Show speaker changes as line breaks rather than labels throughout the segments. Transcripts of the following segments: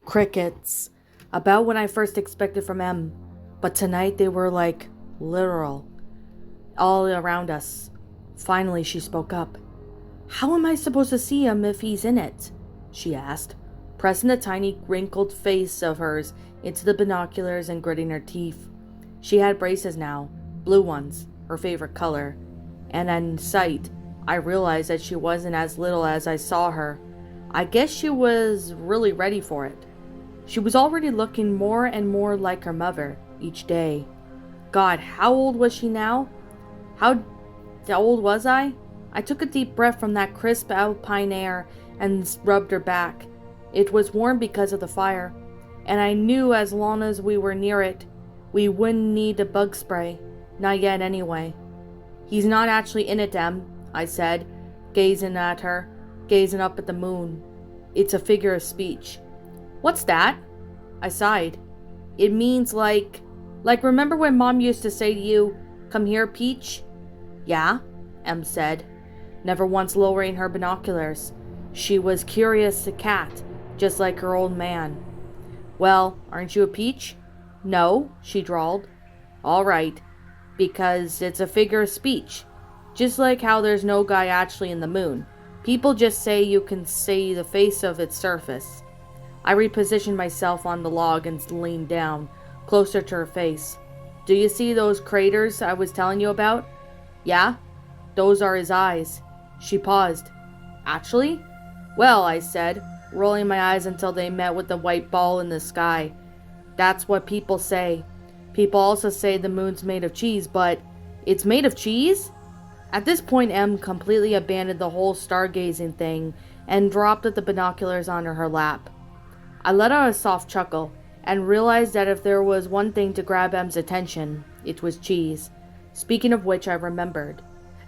Crickets. About what I first expected from M. But tonight they were like literal. All around us. Finally she spoke up. "How am I supposed to see him if he's in it?" she asked, pressing the tiny wrinkled face of hers into the binoculars and gritting her teeth. She had braces now, blue ones, her favorite color, and in sight, I realized that she wasn't as little as I saw her. I guess she was really ready for it. She was already looking more and more like her mother each day. God, how old was she now? How old was I? I took a deep breath from that crisp alpine air and rubbed her back. It was warm because of the fire, and I knew as long as we were near it, we wouldn't need a bug spray. Not yet, anyway. "He's not actually in it, Em," I said, gazing at her, gazing up at the moon. "It's a figure of speech." "What's that?" I sighed. "It means like remember when Mom used to say to you, 'Come here, Peach'?" "Yeah," Em said, never once lowering her binoculars. She was curious as a cat, just like her old man. "Well, aren't you a peach?" "No," she drawled. "All right, because it's a figure of speech. Just like how there's no guy actually in the moon. People just say you can see the face of its surface." I repositioned myself on the log and leaned down, closer to her face. "Do you see those craters I was telling you about?" "Yeah, those are his eyes." She paused. "Actually?" "Well," I said, rolling my eyes until they met with the white ball in the sky. "That's what people say. People also say the moon's made of cheese, but it's made of cheese?" At this point, Em completely abandoned the whole stargazing thing and dropped the binoculars onto her lap. I let out a soft chuckle and realized that if there was one thing to grab Em's attention, it was cheese. Speaking of which, I remembered.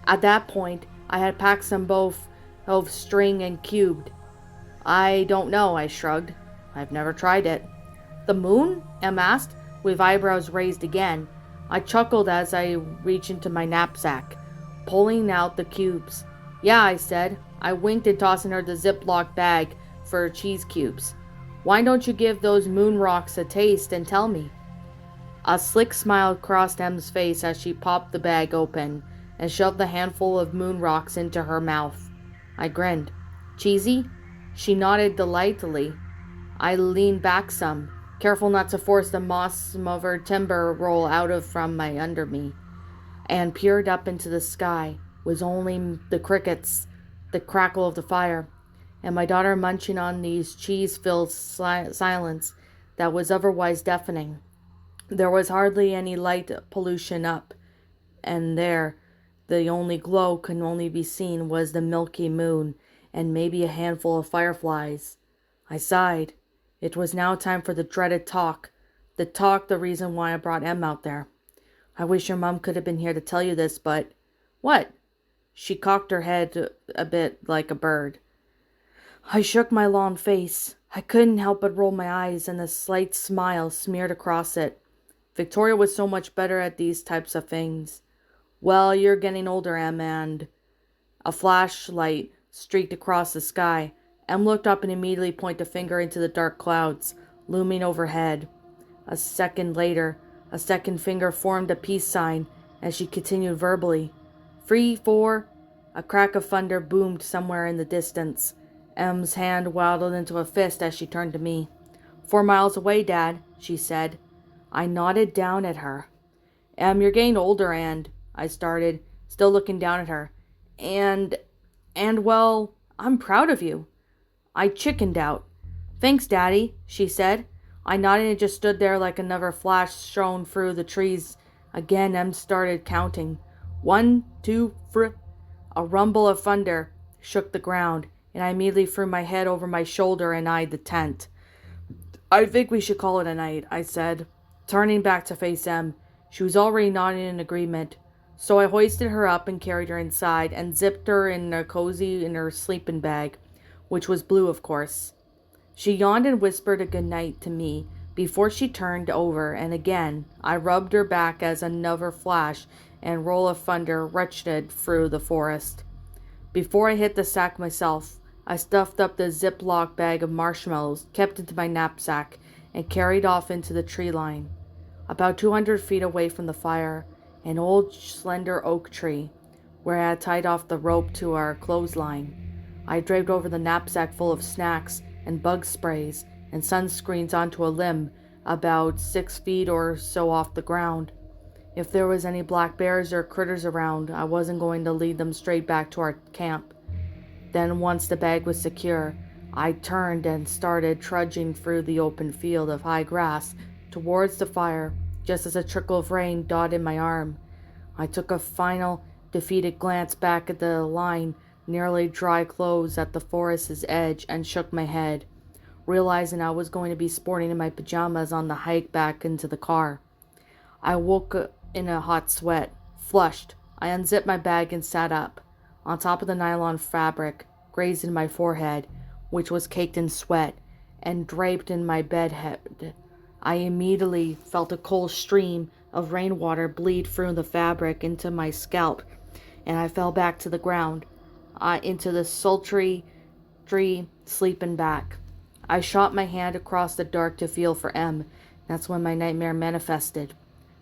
At that point, I had packed some both of string and cubed. "I don't know," I shrugged. "I've never tried it." "The moon?" Em asked, with eyebrows raised again. I chuckled as I reached into my knapsack, pulling out the cubes. "Yeah," I said. I winked and tossing her the Ziploc bag for cheese cubes. "Why don't you give those moon rocks a taste and tell me?" A slick smile crossed Em's face as she popped the bag open and shoved the handful of moon rocks into her mouth. I grinned. "Cheesy?" She nodded delightedly. I leaned back some, careful not to force the moss-smothered timber roll from under me, and peered up into the sky, with only the crickets, the crackle of the fire, and my daughter munching on these cheese-filled silence that was otherwise deafening. There was hardly any light pollution up, and there, the only glow could only be seen was the milky moon and maybe a handful of fireflies. I sighed. It was now time for the dreaded talk. The reason why I brought Em out there. "I wish your mom could have been here to tell you this, but..." "What?" She cocked her head a bit like a bird. I shook my long face. I couldn't help but roll my eyes, and a slight smile smeared across it. Victoria was so much better at these types of things. "Well, you're getting older, Em, and..." A flashlight streaked across the sky. Em looked up and immediately pointed a finger into the dark clouds looming overhead. A second later, a second finger formed a peace sign, and she continued verbally. 3, 4... A crack of thunder boomed somewhere in the distance. Em's hand waddled into a fist as she turned to me. 4 miles away, Dad," she said. I nodded down at her. "Em, you're getting older and..." I started, still looking down at her. And, well, I'm proud of you." I chickened out. "Thanks, Daddy," she said. I nodded and just stood there like another flash shone through the trees. Again, Em started counting. 1, 2, 3... A rumble of thunder shook the ground, and I immediately threw my head over my shoulder and eyed the tent. "I think we should call it a night," I said, turning back to face Em. She was already nodding in agreement. So I hoisted her up and carried her inside and zipped her in her sleeping bag, which was blue, of course. She yawned and whispered a good night to me before she turned over, and again I rubbed her back as another flash and roll of thunder retched through the forest. Before I hit the sack myself, I stuffed up the Ziploc bag of marshmallows, kept into my knapsack, and carried off into the tree line. About 200 feet away from the fire, an old slender oak tree, where I had tied off the rope to our clothesline. I draped over the knapsack full of snacks and bug sprays and sunscreens onto a limb about 6 feet or so off the ground. If there was any black bears or critters around, I wasn't going to lead them straight back to our camp. Then, once the bag was secure, I turned and started trudging through the open field of high grass towards the fire, just as a trickle of rain dotted my arm. I took a final, defeated glance back at the line, nearly dry clothes at the forest's edge, and shook my head, realizing I was going to be sporting in my pajamas on the hike back into the car. I woke in a hot sweat, flushed. I unzipped my bag and sat up, on top of the nylon fabric, grazing my forehead, which was caked in sweat, and draped in my bed head. I immediately felt a cold stream of rainwater bleed through the fabric into my scalp, and I fell back to the ground, into the sultry tree, sleeping back. I shot my hand across the dark to feel for M. That's when my nightmare manifested.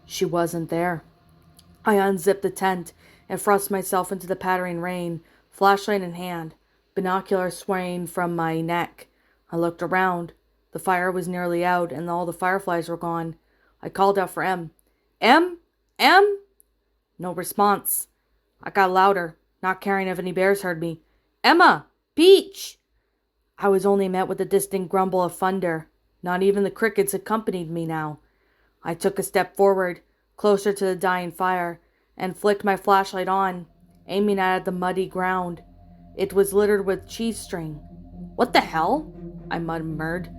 She wasn't there. I unzipped the tent and thrust myself into the pattering rain, flashlight in hand, binoculars swaying from my neck. I looked around. The fire was nearly out, and all the fireflies were gone. I called out for M. M? M? No response. I got louder, not caring if any bears heard me. Emma! Peach! I was only met with a distant grumble of thunder. Not even the crickets accompanied me now. I took a step forward, closer to the dying fire, and flicked my flashlight on, aiming at the muddy ground. It was littered with cheese string. What the hell? I murmured.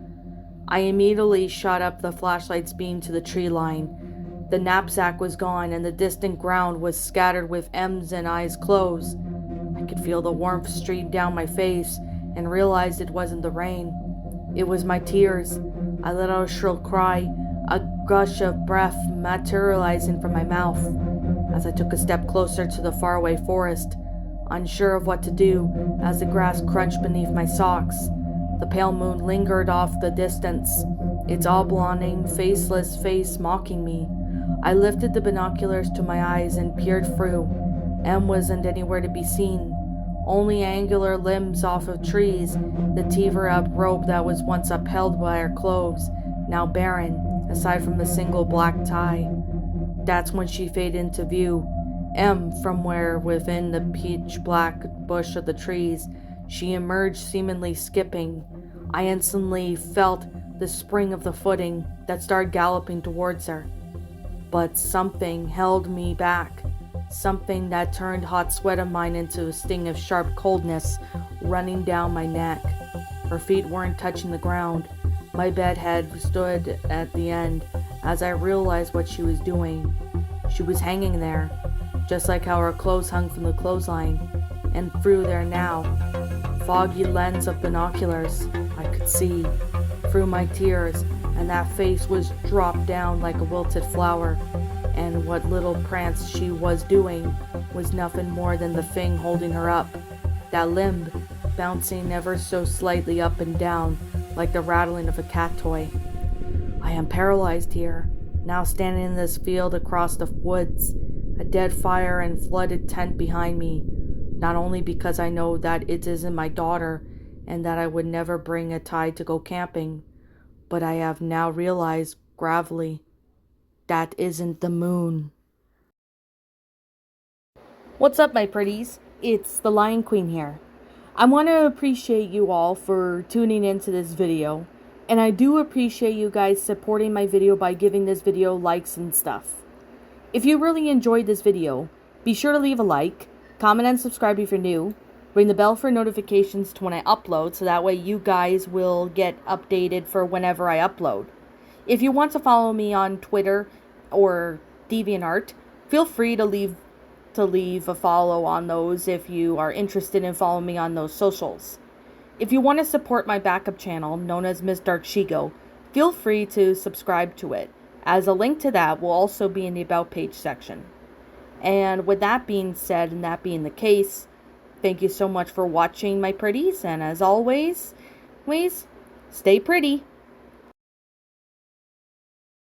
I immediately shot up the flashlight's beam to the tree line. The knapsack was gone, and the distant ground was scattered with M's and I's clothes. I could feel the warmth stream down my face, and realized it wasn't the rain. It was my tears. I let out a shrill cry, a gush of breath materializing from my mouth. As I took a step closer to the faraway forest, unsure of what to do as the grass crunched beneath my socks, the pale moon lingered off the distance, its oblong, faceless face mocking me. I lifted the binoculars to my eyes and peered through. M wasn't anywhere to be seen. Only angular limbs off of trees, the teeter-up rope that was once upheld by our clothes, now barren, aside from a single black tie. That's when she faded into view. M, from where within the pitch-black bush of the trees, she emerged, seemingly skipping. I instantly felt the spring of the footing that started galloping towards her. But something held me back. Something that turned hot sweat of mine into a sting of sharp coldness running down my neck. Her feet weren't touching the ground. My bed head stood at the end as I realized what she was doing. She was hanging there, just like how her clothes hung from the clothesline, and through there now, foggy lens of binoculars, I could see, through my tears, and that face was dropped down like a wilted flower, and what little prance she was doing was nothing more than the thing holding her up, that limb bouncing ever so slightly up and down like the rattling of a cat toy. I am paralyzed here, now standing in this field across the woods, a dead fire and flooded tent behind me, not only because I know that it isn't my daughter and that I would never bring a tie to go camping, but I have now realized gravely that isn't the moon. What's up, my pretties? It's the Lion Queen here. I want to appreciate you all for tuning into this video, and I do appreciate you guys supporting my video by giving this video likes and stuff. If you really enjoyed this video, be sure to leave a like, comment and subscribe if you're new, ring the bell for notifications to when I upload so that way you guys will get updated for whenever I upload. If you want to follow me on Twitter or DeviantArt, feel free to leave a follow on those if you are interested in following me on those socials. If you want to support my backup channel, known as Miss Dark Shigo, feel free to subscribe to it, as a link to that will also be in the About page section. And with that being said, and that being the case, Thank you so much for watching, my pretties, and as always, stay pretty.